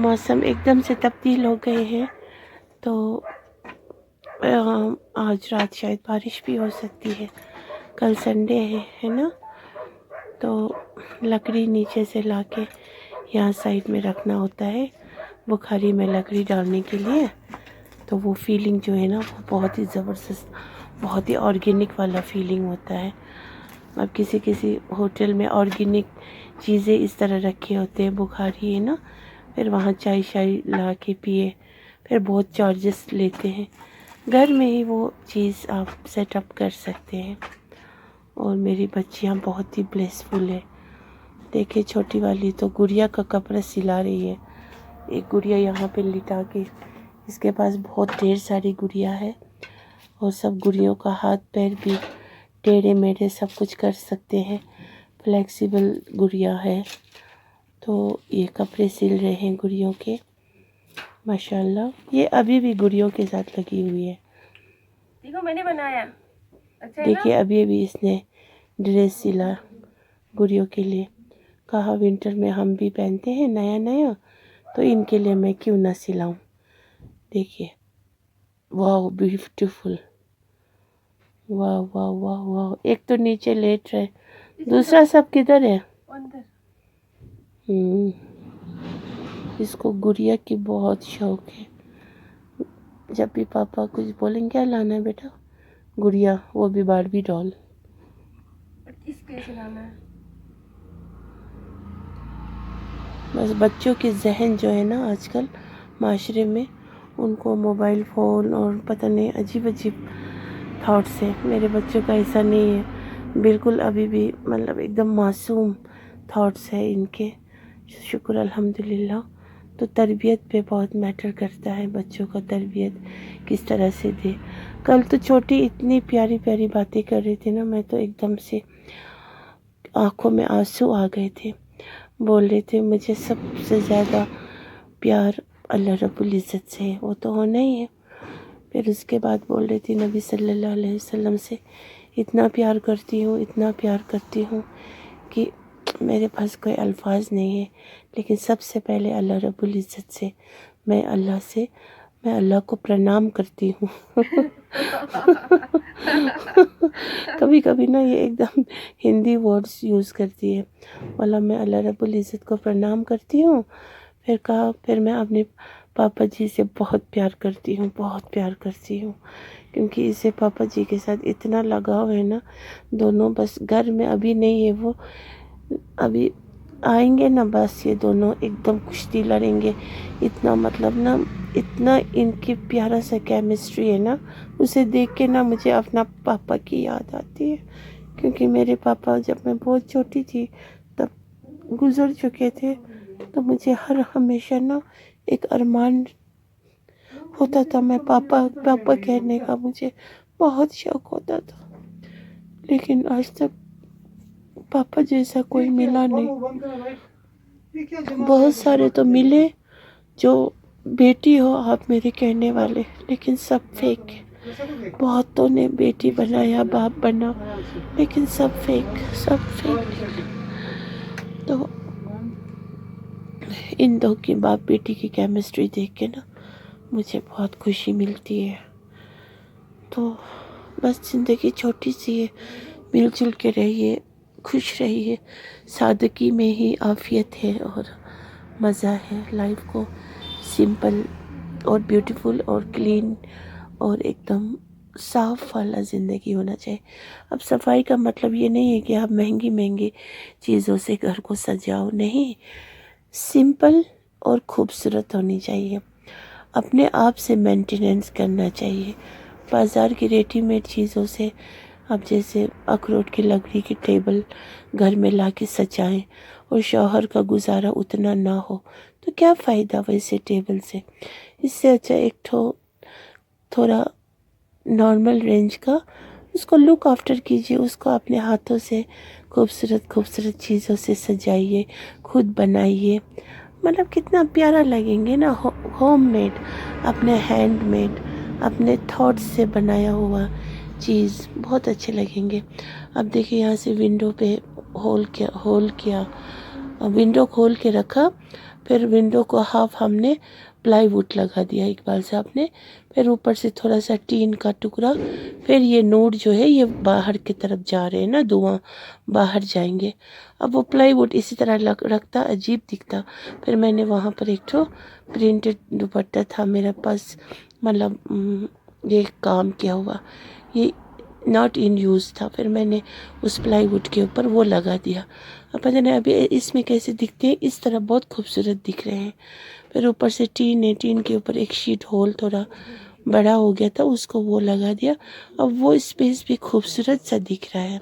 मौसम एकदम से तब्दील हो गए हैं, तो आज रात शायद बारिश भी हो सकती है। कल संडे है ना, तो लकड़ी नीचे से लाके यहाँ साइड में रखना होता है बुखारी में लकड़ी डालने के लिए। तो वो फीलिंग जो है ना, वो बहुत ही ज़बरदस्त, बहुत ही ऑर्गेनिक वाला फीलिंग होता है। अब किसी किसी होटल में ऑर्गेनिक चीज़ें इस तरह रखे होते हैं, बुखारी है ना, फिर वहाँ चाय शाय ला के पिए, फिर बहुत चार्जेस लेते हैं। घर में ही वो चीज़ आप सेटअप कर सकते हैं। और मेरी बच्चियाँ बहुत ही ब्लेसफुल है। देखिए, छोटी वाली तो गुड़िया का कपड़ा सिला रही है। एक गुड़िया यहाँ पे लिटा के, इसके पास बहुत ढेर सारी गुड़िया है, और सब गुड़ियों का हाथ पैर भी टेढ़े मेढ़े सब कुछ कर सकते हैं, फ्लेक्सिबल गुड़िया है। तो ये कपड़े सिल रहे हैं गुड़ियों के, माशाल्लाह। ये अभी भी गुड़ियों के साथ लगी हुई है। देखो मैंने बनाया, अच्छा है देखिए, ना? अभी अभी इसने ड्रेस सिला गुड़ियों के लिए। कहा विंटर में हम भी पहनते हैं नया नया, तो इनके लिए मैं क्यों ना सिलाऊं। देखिए, वाह ब्यूटीफुल, वाह वाह वाह वाह। एक तो नीचे लेट रहे, दूसरा सब किधर है? अंदर। इसको गुड़िया की बहुत शौक है। जब भी पापा कुछ बोलेंगे क्या लाना है बेटा, गुड़िया, वो भी बारबी डॉल। इसके सिलाना है। बस बच्चों के जहन जो है ना आजकल माशरे में, उनको मोबाइल फ़ोन और पता नहीं अजीब अजीब थॉट्स है। मेरे बच्चों का ऐसा नहीं है, बिल्कुल अभी भी मतलब एकदम मासूम थॉट्स है इनके। शुक्र अल्हम्दुलिल्लाह। तो तरबियत पे बहुत मैटर करता है, बच्चों का तरबियत किस तरह से दे। कल तो छोटी इतनी प्यारी प्यारी बातें कर रही थी ना, मैं तो एकदम से आंखों में आंसू आ गए थे। बोल रहे थे मुझे सबसे ज़्यादा प्यार अल्लाह रब्बुल इज़्ज़त से है, वो तो होना ही है। फिर उसके बाद बोल रही थी नबी सल्लल्लाहु अलैहि वसल्लम से इतना प्यार करती हूँ, इतना प्यार करती हूँ कि मेरे पास कोई अल्फाज नहीं है। लेकिन सबसे पहले अल्लाह रब्बुल इज़्ज़त से, मैं अल्लाह को प्रणाम करती हूँ। कभी कभी ना ये एकदम हिंदी वर्ड्स यूज़ करती है। बोला मैं अल्लाह रब्बुल इज़्ज़त को प्रणाम करती हूँ। फिर कहा फिर मैं अपने पापा जी से बहुत प्यार करती हूँ, बहुत प्यार करती हूँ, क्योंकि इसे पापा जी के साथ इतना लगाव है ना। दोनों बस घर में अभी नहीं है वो, अभी आएंगे ना, बस ये दोनों एकदम कुश्ती लड़ेंगे। इतना मतलब ना, इतना इनकी प्यारा सा केमिस्ट्री है ना, उसे देख के ना मुझे अपना पापा की याद आती है। क्योंकि मेरे पापा जब मैं बहुत छोटी थी तब गुज़र चुके थे। तो मुझे हमेशा ना एक अरमान होता था, मैं पापा पापा कहने का मुझे बहुत शौक होता था। लेकिन आज तक पापा जैसा कोई मिला नहीं। बहुत सारे तो मिले जो बेटी हो आप मेरे कहने वाले, लेकिन सब फेक है। बहुतों ने बेटी बनाया, बाप बना, लेकिन सब फेक, सब फेक। तो इन दो की बाप बेटी की केमिस्ट्री देख के ना मुझे बहुत खुशी मिलती है। तो बस ज़िंदगी छोटी सी है, मिलजुल के रहिए, खुश रहिए। सादगी में ही आफियत है और मज़ा है। लाइफ को सिंपल और ब्यूटीफुल और क्लीन और एकदम साफ़ वाला ज़िंदगी होना चाहिए। अब सफाई का मतलब ये नहीं है कि आप महंगी महंगी चीज़ों से घर को सजाओ, नहीं, सिंपल और खूबसूरत होनी चाहिए। अपने आप से मेंटेनेंस करना चाहिए। बाज़ार की रेडीमेड चीज़ों से अब जैसे अखरोट की लकड़ी की टेबल घर में ला के सजाएं और शौहर का गुजारा उतना ना हो तो क्या फ़ायदा वैसे टेबल से। इससे अच्छा एक थोड़ा नॉर्मल रेंज का उसको लुक आफ्टर कीजिए, उसको अपने हाथों से खूबसूरत खूबसूरत चीज़ों से सजाइए, खुद बनाइए। मतलब कितना प्यारा लगेंगे ना, होम मेड, अपने हैंड मेड, अपने थॉट्स से बनाया हुआ चीज़ बहुत अच्छे लगेंगे। अब देखिए यहाँ से विंडो पे होल किया, विंडो खोल के रखा, फिर विंडो को हाफ हमने प्लाईवुड लगा दिया इकबाल साहब ने, फिर ऊपर से थोड़ा सा टीन का टुकड़ा, फिर ये नोट जो है ये बाहर की तरफ जा रहे हैं ना, धुआं बाहर जाएंगे। अब वो प्लाईवुड इसी तरह रखता अजीब दिखता। फिर मैंने वहाँ पर एक ठो प्रिंटेड दुपट्टा था मेरे पास, मतलब ये काम किया हुआ, ये नॉट इन यूज़ था, फिर मैंने उस प्लाईवुड के ऊपर वो लगा दिया। अब पता नहीं अभी इसमें कैसे दिखते हैं, इस तरह बहुत खूबसूरत दिख रहे हैं। फिर ऊपर से टीन है, टीन के ऊपर एक शीट होल थोड़ा बड़ा हो गया था, उसको वो लगा दिया। अब वो स्पेस भी खूबसूरत सा दिख रहा है।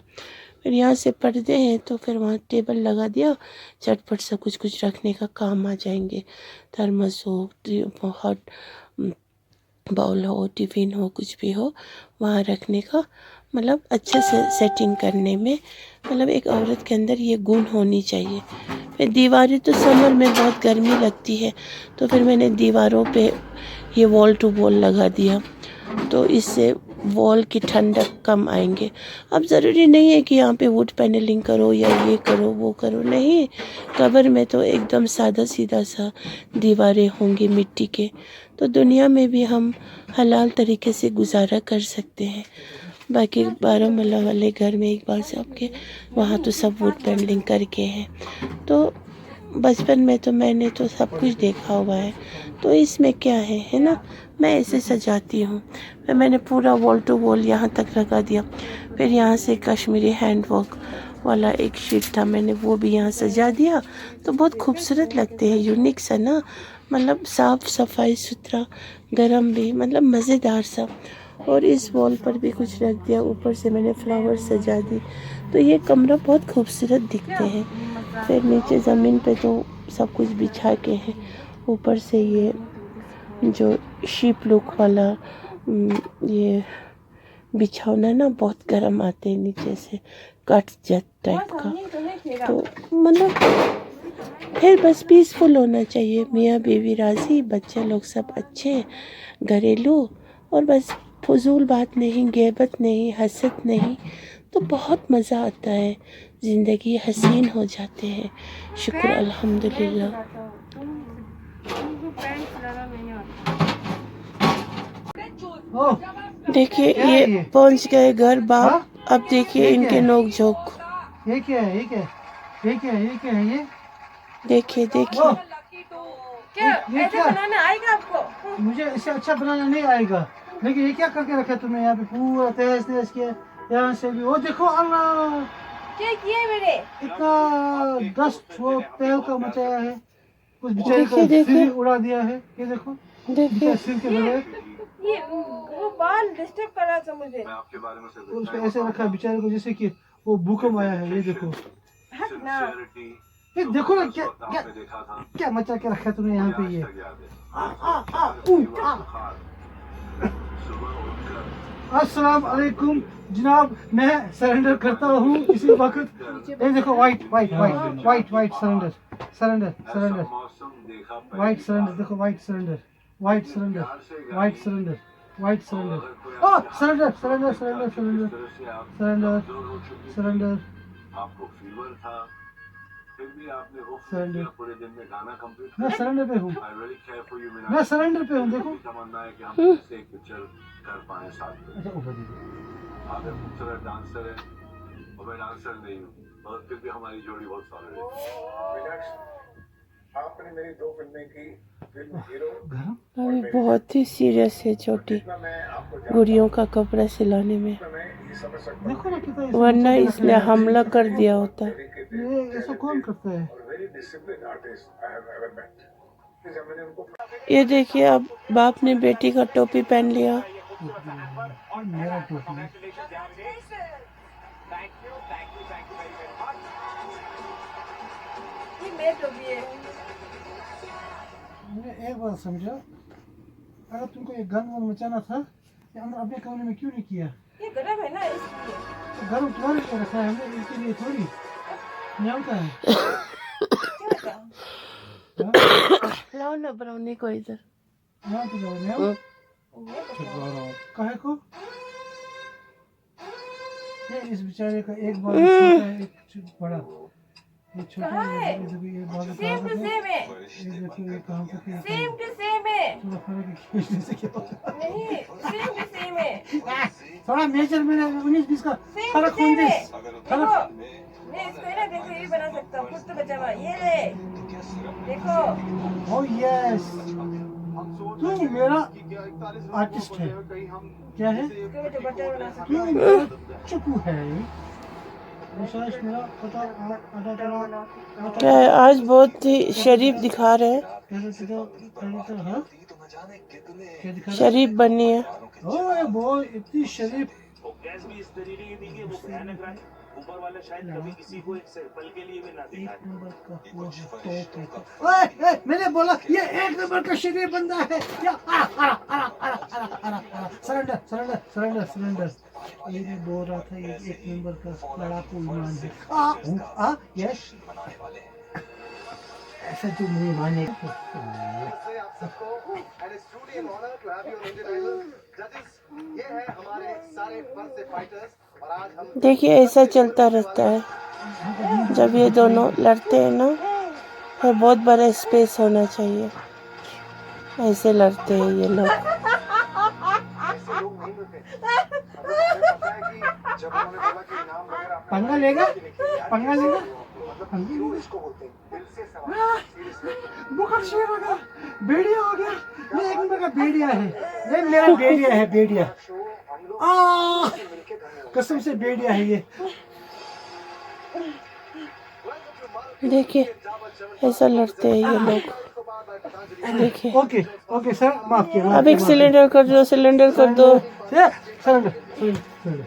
फिर यहाँ से पर्दे हैं तो फिर वहाँ टेबल लगा दिया, चटपट सा कुछ कुछ रखने का काम आ जाएंगे। थर्मस हो, हॉट बाउल हो, टिफ़िन हो, कुछ भी हो वहाँ रखने का, मतलब अच्छे से सेटिंग करने में, मतलब एक औरत के अंदर ये गुण होनी चाहिए। फिर दीवारें तो समर में बहुत गर्मी लगती है, तो फिर मैंने दीवारों पे ये वॉल टू वॉल लगा दिया, तो इससे वॉल की ठंडक कम आएंगे। अब ज़रूरी नहीं है कि यहाँ पे वुड पैनलिंग करो या ये करो वो करो, नहीं, कबर में तो एकदम सादा सीधा सा दीवारें होंगी मिट्टी के, तो दुनिया में भी हम हलाल तरीके से गुजारा कर सकते हैं। बाकी 12 मरला वाले घर में इकबाल साहब के वहाँ तो सब वुड पैनलिंग करके हैं, तो बचपन में तो मैंने तो सब कुछ देखा हुआ है, तो इसमें क्या है ना, मैं ऐसे सजाती हूँ। फिर मैंने पूरा वॉल टू वॉल यहाँ तक लगा दिया। फिर यहाँ से कश्मीरी हैंडवर्क वाला एक शीट था, मैंने वो भी यहाँ सजा दिया, तो बहुत खूबसूरत लगते हैं, यूनिक सा ना, मतलब साफ़ सफाई सुथरा, गरम भी, मतलब मज़ेदार सा। और इस वॉल पर भी कुछ रख दिया, ऊपर से मैंने फ्लावर सजा दी, तो ये कमरा बहुत खूबसूरत दिखते हैं। फिर नीचे ज़मीन पे तो सब कुछ बिछा के है, ऊपर से ये जो शीप लुक वाला ये बिछौना ना बहुत गर्म आते हैं नीचे से, कट जेट टाइप का, तो मतलब फिर बस पीसफुल होना चाहिए, मियाँ बीवी राज़ी, बच्चे लोग सब अच्छे, घरेलू, और बस फजूल बात नहीं, ग़ीबत नहीं, हसद नहीं, तो बहुत मज़ा आता है, ज़िंदगी हसीन हो जाते हैं। शुक्र अल्हम्दुलिल्लाह। देखिए ये पहुंच गए घर बाप, अब देखिए इनके नोक झोंक, ये क्या है? ये क्या है? ये क्या है? ये क्या है? ये देखिए देखिए। क्या ये ऐसे क्या? बनाना आएगा आपको? मुझे इससे अच्छा बनाना नहीं आएगा, लेकिन ये क्या करके रखा तुमने यहाँ पे, पूरा तहस नहस किया यहाँ से भी। वो देखो अल्लाह, क्या किए मेरे? इतना डस्ट वो तेल का मचाया है, कुछ बेचारे का देखिए देखिए सिर उड़ा दिया है। ये देखो देखिए, बेचारे सिर के बगैर ये वो बाल डिस्टर्ब कर रहा था मुझे। उसको ऐसे रखा है बेचारे को जैसे कि वो भूकंप आया है। ये देखो, हट ना। ये देखो ना क्या क्या क्या मचा के रखा है तुमने यहाँ पे। ये अस्सलाम वालेकुम जनाब, मैं सरेंडर करता हूँ इसी वक्त। ये देखो white white white white white surrender surrender surrender, white surrender, देखो white surrender, white surrender, white surrender, white surrender, surrender surrender surrender surrender surrender surrender. आपको फीवर था, फिर भी आपने वो पूरे दिन में गाना कंप्लीट किया। मैं सरेंडर पे हूँ, मैं सरेंडर पे हूँ। देखो तमन्ना है कि हम फिर से एक पिक्चर कर पाए साथ में। अच्छा ऊपर दीजिए। आप एक खूबसूरत डांसर है और मैं डांसर नहीं हूँ, और फिर भी हमारी जोड़ी बहुत सॉलिड है। आपने मेरी 2 फिल्में की, फिल्म हीरो। अभी बहुत ही सीरियस है छोटी गुड़ियों का कपड़ा सिलाने में, देखो ना कितना वरना इसने हमला कर दिया होता। ये ऐसा कौन करता है? ये देखिए अब बाप ने बेटी का टोपी पहन लिया। मेरा टोपी ये मेरे टोपी है। मुझे एक बात समझो, अगर तुमको ये गन वन मचाना था, ये अंदर अपने कमरे में क्यों नहीं किया? ये गरम है ना इसलिए। तो गरम तुम्हारे लिए रखा है हमने, इसके लिए थोड़ी। जानता है लाओ ना ब्राउनी को इधर। यहाँ पे जाओ मैं कहे को ये इस बेचारे का एक बाल छोटा है, एक बड़ा। ये छोटे कहाँ है? ये देखो ये बाजू सेम कहाँ टू तक है, सेम है, ये देखो ये कहाँ तक है, सेम टू सेम है, थोड़ा फर्क है, खींचने से क्या होता नहीं सेम टू सेम है, है? थोड़ा मेजर में 19-20 का सेम फर्क टू सेम है। होने देखो मैं इसको है ना, देखो ये बना सकता हूँ खुद तो बचा हुआ, ये ले देखो। ओह यस, तू मेरा आर्टिस्ट है, क्या है? इसको मैं दुपट्टा बना सकता तू हूँ। मेरा चुकू है, विशेष मेरा पता आधा तेरा क्या है, आज बहुत ही शरीफ दिखा रहे हैं, हाँ क्या दिखा रहा है? शरीफ बनी है। ओह ये बहुत इतनी शरीफ गैस भी इस तरीके की दी कि वो भयानक रहा है। ऊपर वाले शायद कभी किसी को एक पल के लिए भी ना दिखाए। एक नंबर का वो है, टॉप है। ओए मैंने बोला ये एक नंबर का शरीफ बंदा है या सरेंडर सरेंडर सरेंडर सरेंडर। ये मैं बोल रहा था ये एक नंबर का लड़ाकू ईमान है। यस ऐसा तो नहीं मानेगा। आप सबको and it's truly an honor to have you on Indian Idol. Judges, ये है हमारे सारे फर्स्ट से फाइटर्स और आज हम देखिए ऐसा चलता रहता है जब ये दोनों लड़ते हैं ना, फिर बहुत बड़ा स्पेस होना चाहिए। ऐसे लड़ते हैं ये लोग। ऐसे लोग नहीं मिलते। हमें पता है कि जब उन्होंने बोला कि नाम वगैरह पंगा लेगा पंगा लेगा मतलब क्यों इसको बोलते हैं दिल से सवाल सीरियसली बुखार शेर हो गया, बेड़िया हो गया। ये एक नंबर का बेड़िया है, ये मेरा बेड़िया है, बेड़िया शो हम लोग मिलके करने लगे। कसम से बेड़िया है ये। देखिए ऐसा लड़ते हैं ये लोग। देखिए ओके ओके सर माफ कीजिए माफ अब एक कीजिए, सिलेंडर कर दो, सिलेंडर कर दो। सरेंडर सरेंडर सरेंडर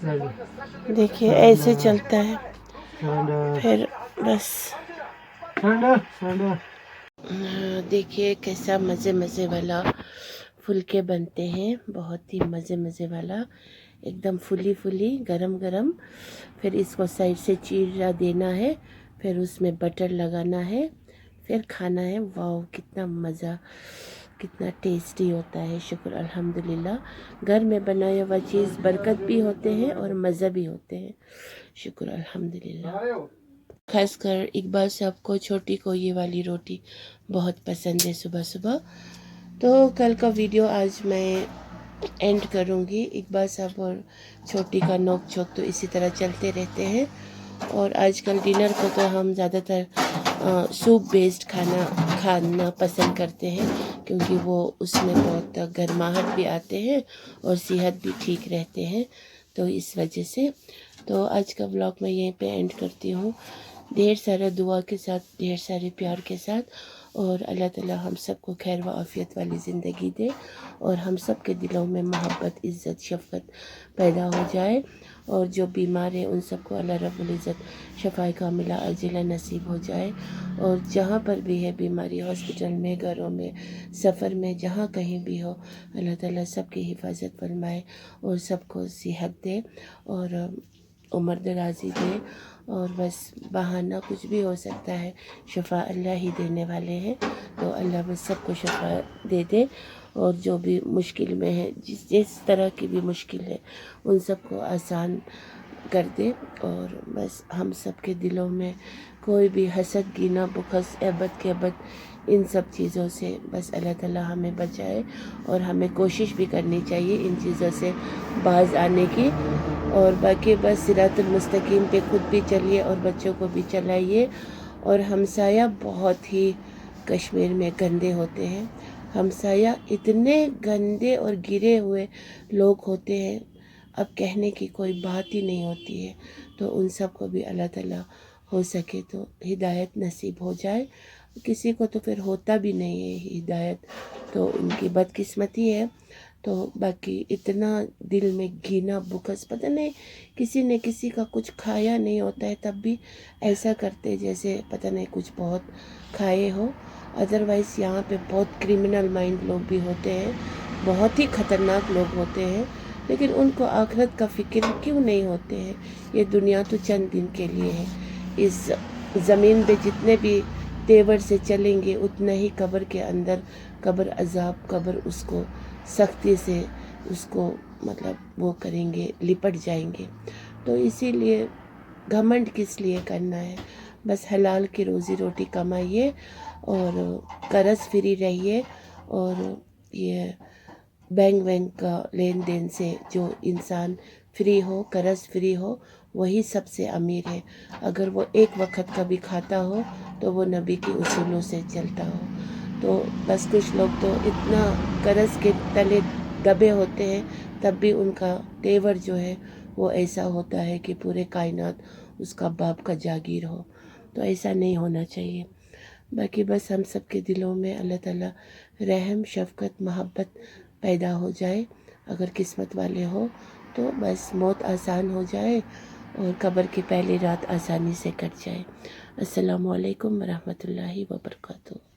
सरेंडर देखिए ऐसे चलता है, सरेंडर फिर बस। Surrender surrender. देखिए कैसा मज़े मज़े वाला फुलके बनते हैं, बहुत ही मज़े मज़े वाला, एकदम फुली फुली गरम गरम। फिर इसको साइड से चीरा देना है, फिर उसमें बटर लगाना है, फिर खाना है। वाह कितना मज़ा, कितना टेस्टी होता है। शुक्र अल्हम्दुलिल्लाह, घर में बनाया हुआ चीज़ बरकत भी होते हैं और मज़ा भी होते हैं। शुक्र अल्हम्दुलिल्लाह। खासकर इकबाल साहब को, छोटी को ये वाली रोटी बहुत पसंद है सुबह सुबह। तो कल का वीडियो आज मैं एंड करूँगी। इकबाल साहब और छोटी का नोक झोंक तो इसी तरह चलते रहते हैं। और आजकल डिनर को तो हम ज़्यादातर सूप बेस्ड खाना पसंद करते हैं, क्योंकि वो उसमें बहुत गर्माहट भी आते हैं और सेहत भी ठीक रहते हैं। तो इस वजह से तो आज का व्लॉग मैं यहीं पे एंड करती हूँ। ढेर सारा दुआ के साथ, ढेर सारे प्यार के साथ, और अल्लाह ताला हम सबको खैर व आफ़ियत वाली ज़िंदगी दे और हम सब के दिलों में मोहब्बत, इज़्ज़त, शफ़क़त पैदा हो जाए। और जो बीमार है उन सबको अल्लाह रब्बुल इज़्ज़त शफ़ाए कामिला अजिला नसीब हो जाए। और जहाँ पर भी है बीमारी, हॉस्पिटल में, घरों में, सफ़र में, जहाँ कहीं भी हो, अल्लाह ताला सबकी हिफाजत फरमाए और सबको सेहत दे और उम्र दराज़ी दे। और बस बहाना कुछ भी हो सकता है, शफ़ा अल्लाह ही देने वाले हैं। तो अल्लाह बस सबको शफ़ा दे दे और जो भी मुश्किल में है, जिस तरह की भी मुश्किल है, उन सबको आसान कर दे। और बस हम सब के दिलों में कोई भी हसद, गिना, बुखस, एबद, केबद, इन सब चीज़ों से बस अल्लाह ताला हमें बचाए। और हमें कोशिश भी करनी चाहिए इन चीज़ों से बाज आने की। और बाकी बस सिरातुल मुस्तकीम पे खुद भी चलिए और बच्चों को भी चलाइए। और हमसाया बहुत ही कश्मीर में गंदे होते हैं। हमसाया इतने गंदे और गिरे हुए लोग होते हैं, अब कहने की कोई बात ही नहीं होती है। तो उन सब को भी अल्लाह ताला हो सके तो हिदायत नसीब हो जाए। किसी को तो फिर होता भी नहीं है हिदायत, तो उनकी बदकिस्मती है। तो बाकी इतना दिल में घिना, बुखस, पता नहीं किसी ने किसी का कुछ खाया नहीं होता है तब भी ऐसा करते जैसे पता नहीं कुछ बहुत खाए हो। अदरवाइज़ यहाँ पे बहुत क्रिमिनल माइंड लोग भी होते हैं, बहुत ही ख़तरनाक लोग होते हैं, लेकिन उनको आखिरत का फ़िक्र क्यों नहीं होते हैं। ये दुनिया तो चंद दिन के लिए है। इस ज़मीन पे जितने भी तेवर से चलेंगे उतना ही कब्र के अंदर कब्र अज़ाब, कब्र उसको सख्ती से उसको मतलब वो करेंगे, लिपट जाएंगे। तो इसीलिए घमंड किस लिए करना है। बस हलाल की रोज़ी रोटी कमाइए और कर्ज फ्री रहिए। और ये बैंक का लेन देन से जो इंसान फ्री हो, कर्ज फ्री हो, वही सबसे अमीर है। अगर वो एक वक्त का भी खाता हो तो वो नबी की उसूलों से चलता हो। तो बस कुछ लोग तो इतना कर्ज के तले दबे होते हैं, तब भी उनका तेवर जो है वो ऐसा होता है कि पूरे कायनात उसका बाप का जागीर हो। तो ऐसा नहीं होना चाहिए। बाकी बस हम सब के दिलों में अल्लाह ताला रहम, शफ़क़त, मोहब्बत पैदा हो जाए। अगर किस्मत वाले हो तो बस मौत आसान हो जाए और कब्र की पहली रात आसानी से कट जाए। अस्सलामु अलैकुम वरहमतुल्लाहि वबरकातुहू।